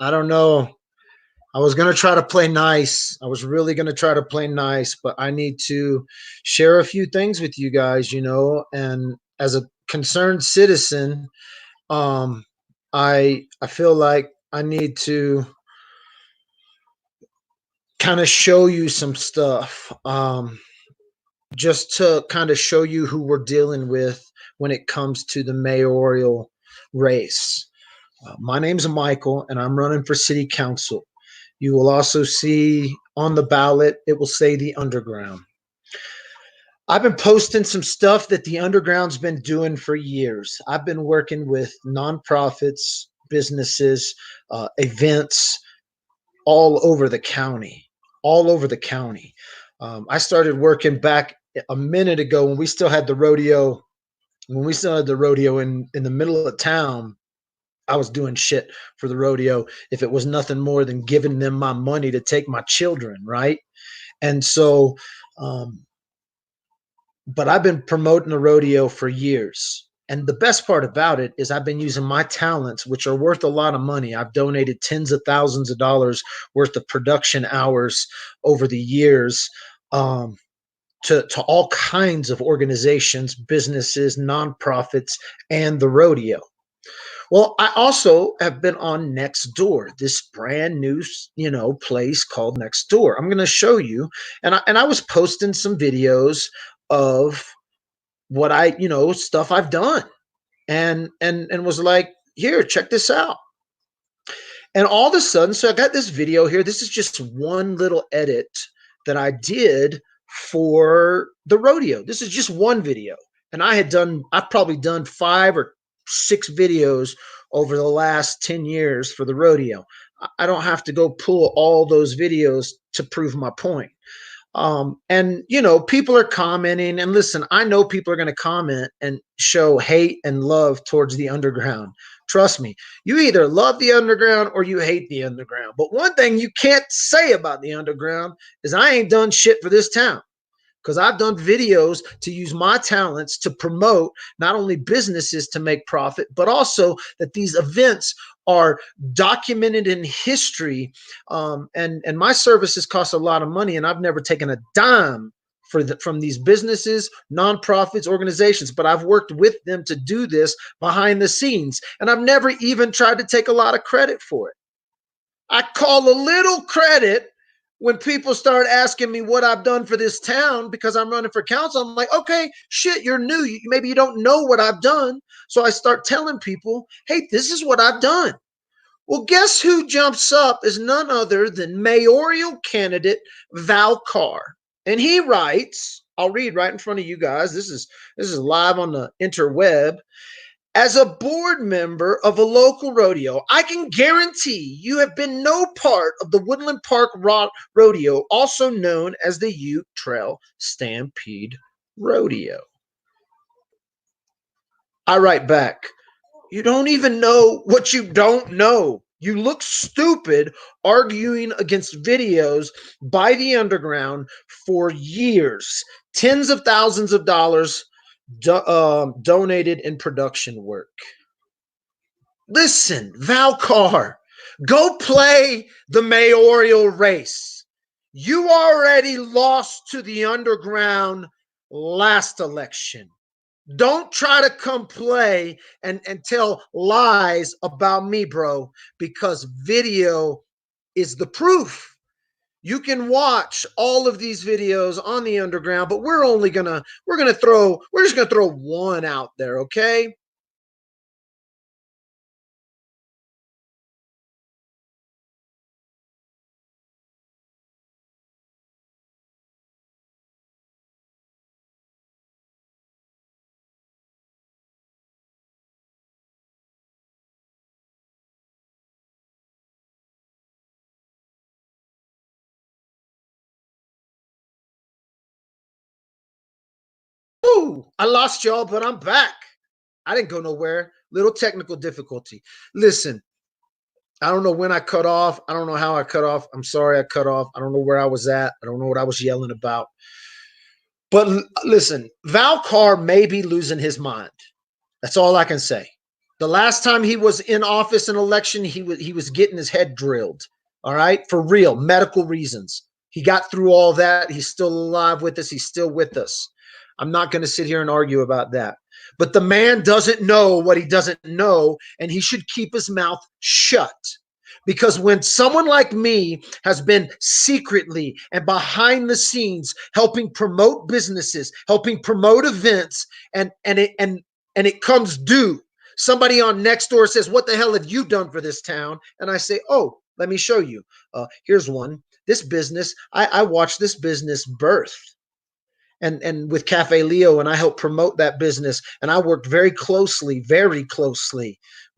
I don't know. I was going to try to play nice. I was really going to try to play nice, but I need to share a few things with you guys, and as a concerned citizen, um, I feel like I need to kind of show you some stuff, just to kind of show you who we're dealing with when it comes to the mayoral race. My name's Michael, and I'm running for city council. You will also see on the ballot, it will say the underground. I've been posting some stuff that the underground's been doing for years. I've been working with nonprofits, businesses, events all over the county, all over the county. I started working back a minute ago when we still had the rodeo. When we still had the rodeo in the middle of town, I was doing shit for the rodeo if it was nothing more than giving them my money to take my children, right? And so, um, but I've been promoting the rodeo for years. And the best part about it is I've been using my talents, which are worth a lot of money. I've donated tens of thousands of dollars worth of production hours over the years, to all kinds of organizations, businesses, nonprofits, and the rodeo. Well, I also have been on Nextdoor, this brand new, place called Nextdoor. I'm going to show you, and I was posting some videos of what stuff I've done, and was like, here, check this out. And all of a sudden, so I got this video here. This is just one little edit that I did for the rodeo. This is just one video, and I've probably done 5 or 6 videos over the last 10 years for the rodeo. I don't have to go pull all those videos to prove my point. And people are commenting, and listen, I know people are going to comment and show hate and love towards the underground. Trust me, you either love the underground or you hate the underground. But one thing you can't say about the underground is I ain't done shit for this town, because I've done videos to use my talents to promote not only businesses to make profit, but also that these events are documented in history. And my services cost a lot of money, and I've never taken a dime from these businesses, nonprofits, organizations, but I've worked with them to do this behind the scenes, and I've never even tried to take a lot of credit for it. I call a little credit when people start asking me what I've done for this town because I'm running for council. I'm like, okay, shit, you're new. Maybe you don't know what I've done. So I start telling people, hey, this is what I've done. Well, guess who jumps up is none other than mayoral candidate Val Carr. And he writes, I'll read right in front of you guys. This is live on the interweb. As a board member of a local rodeo, I can guarantee you have been no part of the Woodland Park Rodeo, also known as the Ute Trail Stampede Rodeo. I write back, you don't even know what you don't know. You look stupid arguing against videos by the underground for years. Tens of thousands of dollars donated in production work. Listen, Val Carr, go play the mayoral race. You already lost to the underground last election. Don't try to come play and tell lies about me, bro, because video is the proof. You can watch all of these videos on the underground, but we're just gonna throw one out there, okay? Ooh, I lost y'all, but I'm back. I didn't go nowhere. Little technical difficulty. Listen, I don't know when I cut off. I don't know how I cut off. I'm sorry I cut off. I don't know where I was at. I don't know what I was yelling about. But listen, Val Carr may be losing his mind. That's all I can say. The last time he was in office in election, he was getting his head drilled. All right, for real, medical reasons. He got through all that. He's still alive with us. He's still with us. I'm not going to sit here and argue about that. But the man doesn't know what he doesn't know, and he should keep his mouth shut. Because when someone like me has been secretly and behind the scenes helping promote businesses, helping promote events, and it comes due, somebody on Nextdoor says, "What the hell have you done for this town?" And I say, "Oh, let me show you. Here's one. This business, I watched this business birth." And with Cafe Leo, and I helped promote that business. And I worked very closely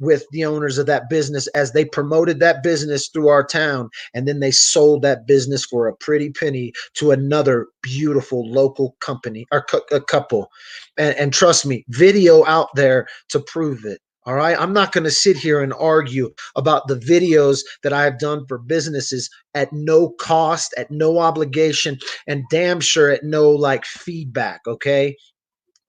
with the owners of that business as they promoted that business through our town. And then they sold that business for a pretty penny to another beautiful local company or a couple. And trust me, video out there to prove it. All right. I'm not going to sit here and argue about the videos that I have done for businesses at no cost, at no obligation, and damn sure at no like feedback. Okay.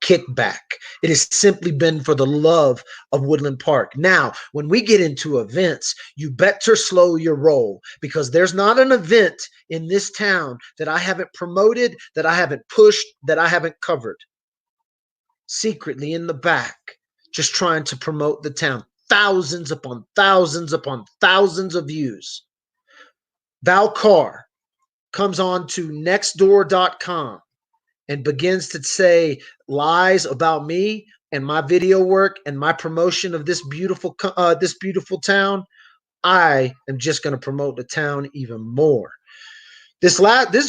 Kickback. It has simply been for the love of Woodland Park. Now, when we get into events, you better slow your roll, because there's not an event in this town that I haven't promoted, that I haven't pushed, that I haven't covered. Secretly in the back, just trying to promote the town. Thousands upon thousands upon thousands of views. Val Carr comes on to nextdoor.com and begins to say lies about me and my video work and my promotion of this beautiful town. I am just going to promote the town even more. This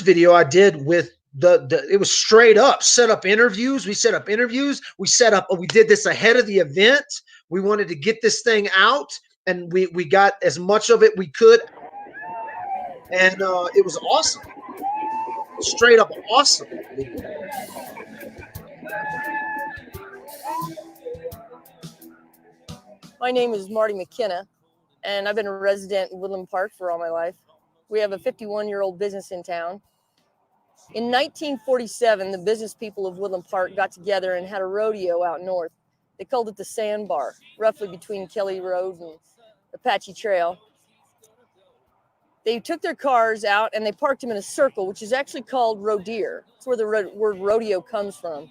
video I did with it was straight up set up interviews. We set up interviews. We did this ahead of the event. We wanted to get this thing out, and we got as much of it we could, and it was awesome. Straight up awesome. My name is Marty McKenna, and I've been a resident in Woodland Park for all my life. We have a 51-year-old business in town. In 1947, the business people of Woodland Park got together and had a rodeo out north. They called it the Sandbar, roughly between Kelly Road and Apache Trail. They took their cars out and they parked them in a circle, which is actually called rodeer. That's where the word rodeo comes from.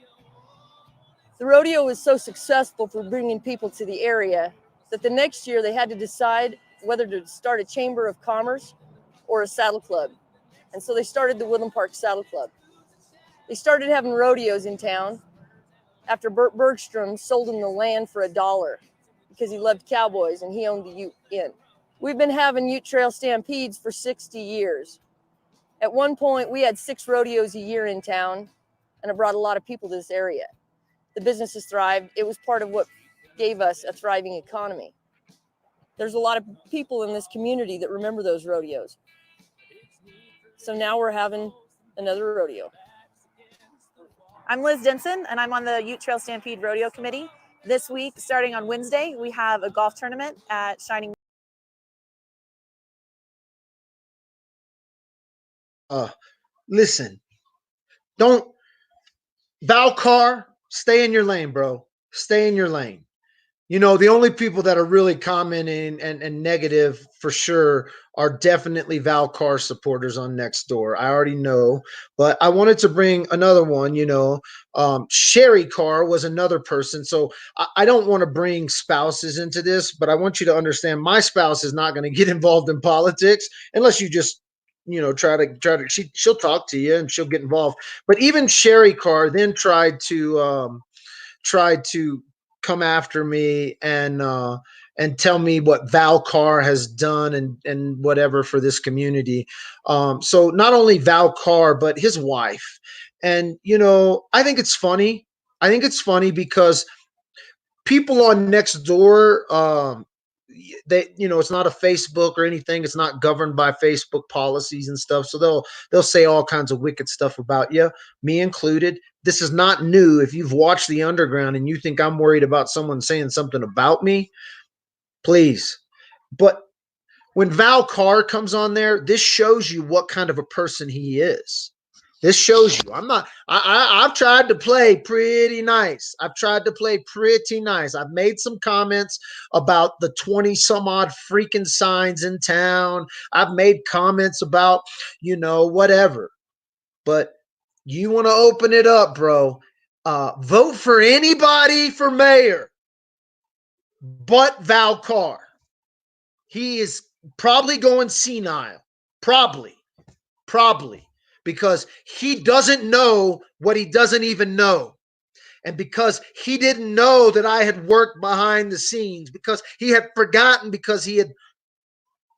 The rodeo was so successful for bringing people to the area that the next year they had to decide whether to start a chamber of commerce or a saddle club. And so they started the Woodland Park Saddle Club. They started having rodeos in town after Bert Bergstrom sold him the land for $1 because he loved cowboys and he owned the Ute Inn. We've been having Ute Trail Stampedes for 60 years. At one point, we had 6 rodeos a year in town, and it brought a lot of people to this area. The business has thrived. It was part of what gave us a thriving economy. There's a lot of people in this community that remember those rodeos. So now we're having another rodeo. I'm Liz Denson, and I'm on the Ute Trail Stampede Rodeo Committee. This week, starting on Wednesday, we have a golf tournament at Shining. Listen, don't Val Carr, stay in your lane, bro. Stay in your lane. You know, the only people that are really commenting and negative for sure are definitely Val Carr supporters on Nextdoor. I already know, but I wanted to bring another one. Sherry Carr was another person. So I don't want to bring spouses into this, but I want you to understand my spouse is not going to get involved in politics unless you just try to she'll talk to you and she'll get involved. But even Sherry Carr then tried to come after me and tell me what Val Carr has done and whatever for this community. So not only Val Carr, but his wife. And I think it's funny. I think it's funny because people on Nextdoor, it's not a Facebook or anything. It's not governed by Facebook policies and stuff. So they'll say all kinds of wicked stuff about you, me included. This is not new. If you've watched The Underground and you think I'm worried about someone saying something about me, please. But when Val Carr comes on there, this shows you what kind of a person he is. This shows you. I've tried to play pretty nice. I've made some comments about the 20 some odd freaking signs in town. I've made comments about, whatever. But you want to open it up, bro. Vote for anybody for mayor but Val Carr. He is probably going senile. Probably. Because he doesn't know what he doesn't even know. And because he didn't know that I had worked behind the scenes, because he had forgotten, because he had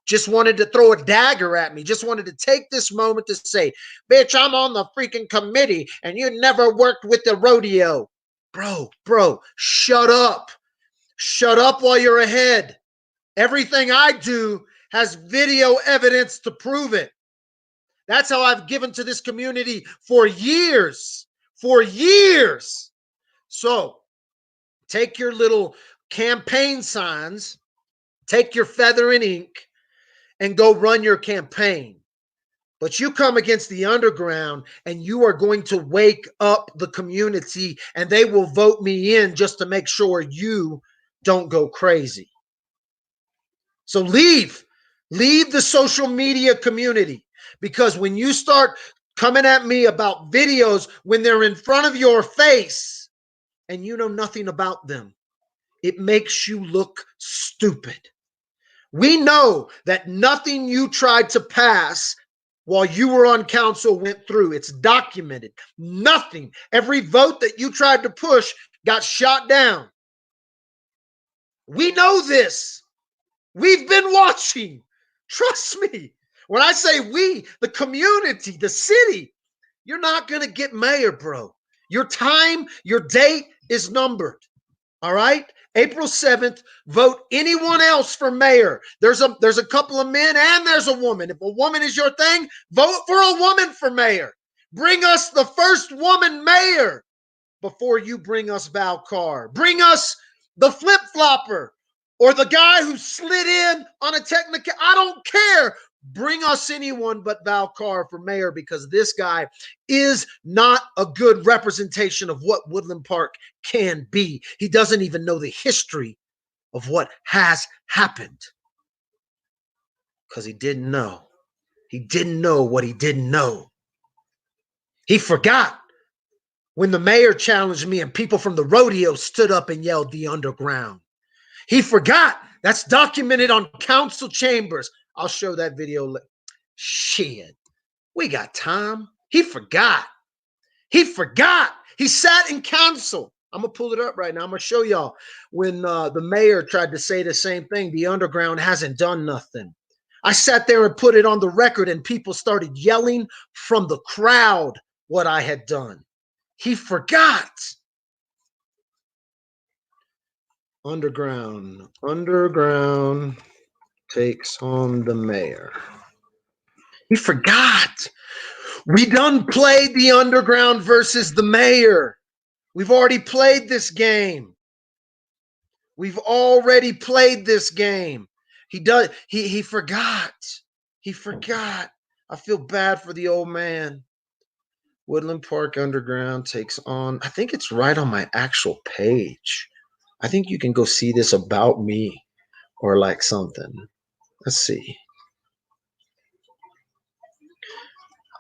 just wanted to throw a dagger at me, just wanted to take this moment to say, bitch, I'm on the freaking committee and you never worked with the rodeo. Bro, shut up. Shut up while you're ahead. Everything I do has video evidence to prove it. That's how I've given to this community for years. So take your little campaign signs, take your feather and ink, and go run your campaign. But you come against the underground and you are going to wake up the community and they will vote me in just to make sure you don't go crazy. So leave the social media community, because when you start coming at me about videos when they're in front of your face and you know nothing about them, it makes you look stupid. We know that nothing you tried to pass while you were on council went through. It's documented. Nothing. Every vote that you tried to push got shot down. We know this. We've been watching. Trust me. When I say we, the community, the city, you're not going to get mayor, bro. Your time, your date is numbered. All right? April 7th, vote anyone else for mayor. There's a couple of men and there's a woman. If a woman is your thing, vote for a woman for mayor. Bring us the first woman mayor before you bring us Val Carr. Bring us the flip-flopper or the guy who slid in on a technical. I don't care. Bring us anyone but Val Carr for mayor, because this guy is not a good representation of what Woodland Park can be. He doesn't even know the history of what has happened because he didn't know. He didn't know what he didn't know. He forgot when the mayor challenged me and people from the rodeo stood up and yelled the underground. He forgot. That's documented on council chambers. I'll show that video. Shit. We got time. He forgot. He sat in council. I'm going to pull it up right now. I'm going to show y'all when the mayor tried to say the same thing. The underground hasn't done nothing. I sat there and put it on the record and people started yelling from the crowd what I had done. He forgot. Underground takes on the mayor. He forgot. We done played the underground versus the mayor. We've already played this game. He forgot. He forgot. I feel bad for the old man. Woodland Park Underground takes on, I think it's right on my actual page. I think you can go see this about me or like something. Let's see.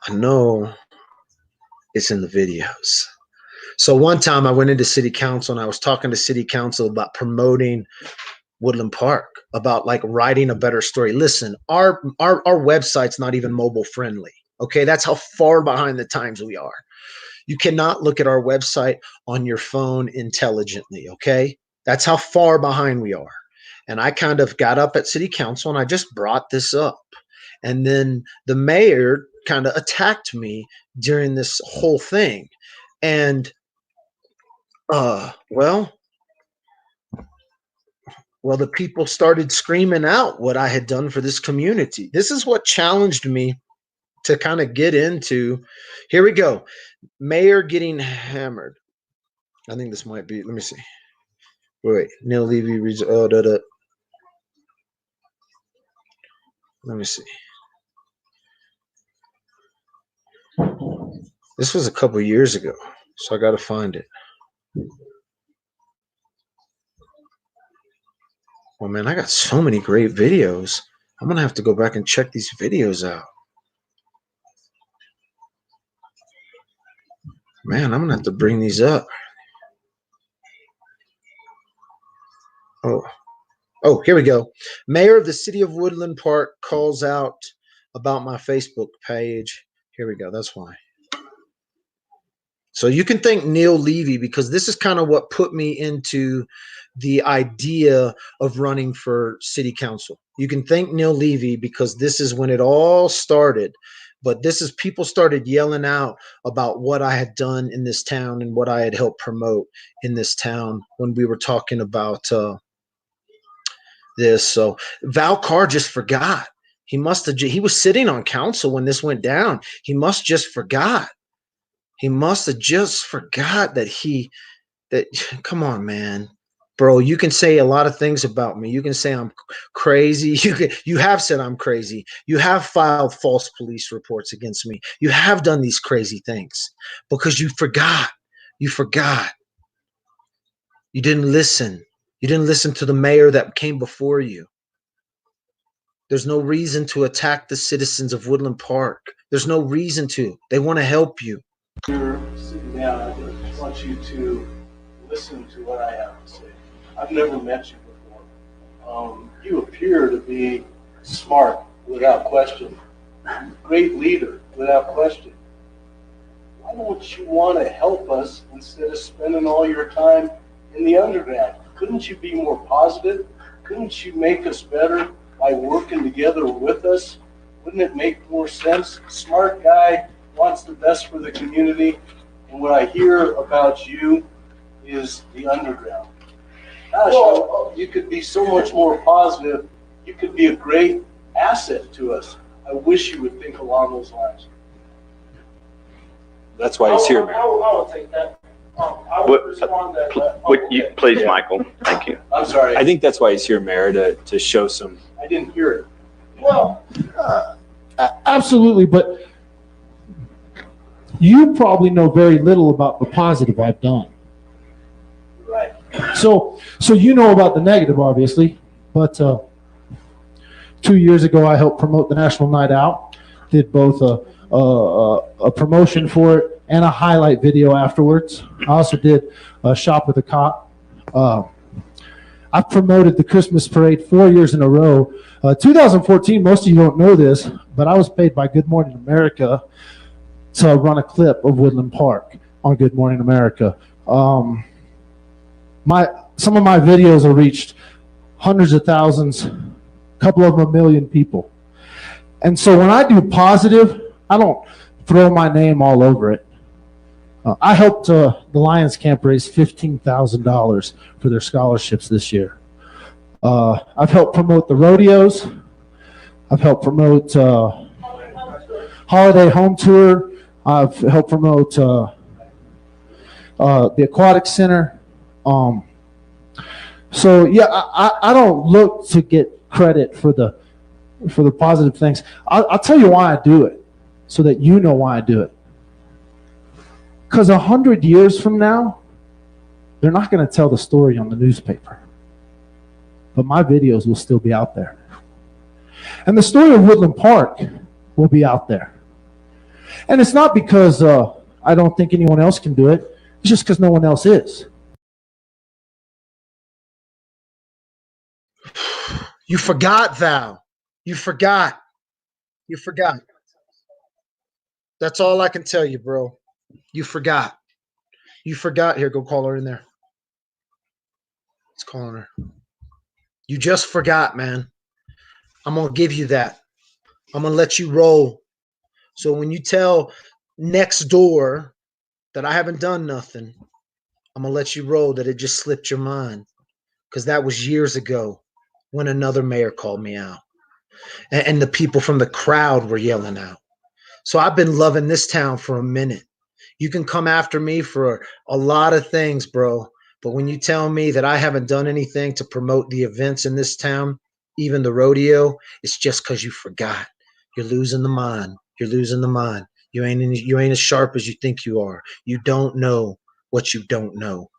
I know it's in the videos. So one time I went into city council and I was talking to city council about promoting Woodland Park, about like writing a better story. Listen, our website's not even mobile friendly. Okay, that's how far behind the times we are. You cannot look at our website on your phone intelligently. Okay, that's how far behind we are. And I kind of got up at city council and I just brought this up. And then the mayor kind of attacked me during this whole thing. And well, the people started screaming out what I had done for this community. This is what challenged me to kind of get into. Here we go. Mayor getting hammered. I think this might be, let me see. Wait, Neil Levy, let me see. This was a couple years ago, so I got to find it. Oh man, I got so many great videos. I'm gonna have to go back and check these videos out. Man, I'm gonna have to bring these up. Oh, oh, here we go. Mayor of the city of Woodland Park calls out about my Facebook page. Here we go. That's why. So you can thank Neil Levy, because this is kind of what put me into the idea of running for city council. You can thank Neil Levy because this is when it all started. But this is, people started yelling out about what I had done in this town and what I had helped promote in this town when we were talking about this. So Val Carr just forgot. He must have. He was sitting on council when this went down. He must just forgot. He must have just forgot that come on, man. Bro, you can say a lot of things about me. You can say I'm crazy. You have said I'm crazy. You have filed false police reports against me. You have done these crazy things because you forgot. You forgot. You didn't listen. You didn't listen to the mayor that came before you. There's no reason to attack the citizens of Woodland Park. There's no reason to. They want to help you. You're sitting down. I just want you to listen to what I have to say. I've never met you before. You appear to be smart without question, great leader without question. Why don't you want to help us instead of spending all your time in the underground? Couldn't you be more positive? Couldn't you make us better by working together with us? Wouldn't it make more sense? Smart guy, wants the best for the community, and what I hear about you is the underground. Gosh, you could be so much more positive. You could be a great asset to us. I wish you would think along those lines. That's why he's here, Mayor. I will take that. I will respond to that. Please, Michael. Thank you. I'm sorry. I think that's why he's here, Mayor, to show some. I didn't hear it. Well, absolutely, but you probably know very little about the positive I've done. Right. So you know about the negative, obviously, but 2 years ago I helped promote the National Night Out, did both a promotion for it and a highlight video afterwards. I also did a Shop with a Cop. I've promoted the Christmas Parade 4 years in a row. 2014, most of you don't know this, but I was paid by Good Morning America to run a clip of Woodland Park on Good Morning America. Some of my videos have reached hundreds of thousands, a couple of them 1 million people. And so when I do positive, I don't throw my name all over it. I helped the Lions Camp raise $15,000 for their scholarships this year. I've helped promote the rodeos. I've helped promote Holiday Home Tour. I've helped promote the Aquatic Center. So yeah, I don't look to get credit for the positive things. I'll tell you why I do it, so that you know why I do it. Because 100 years from now, they're not going to tell the story on the newspaper. But my videos will still be out there. And the story of Woodland Park will be out there. And it's not because I don't think anyone else can do it. It's just because no one else is. You forgot, Val. You forgot. You forgot. That's all I can tell you, bro. You forgot. You forgot. Here, go call her in there. Let's call her. You just forgot, man. I'm going to give you that. I'm going to let you roll. So when you tell next door that I haven't done nothing, I'm going to let you roll that it just slipped your mind. Because that was years ago when another mayor called me out. And the people from the crowd were yelling out. So I've been loving this town for a minute. You can come after me for a lot of things, bro. But when you tell me that I haven't done anything to promote the events in this town, even the rodeo, it's just because you forgot. You're losing the mind. You're losing the mind. You ain't as sharp as you think you are. You don't know what you don't know.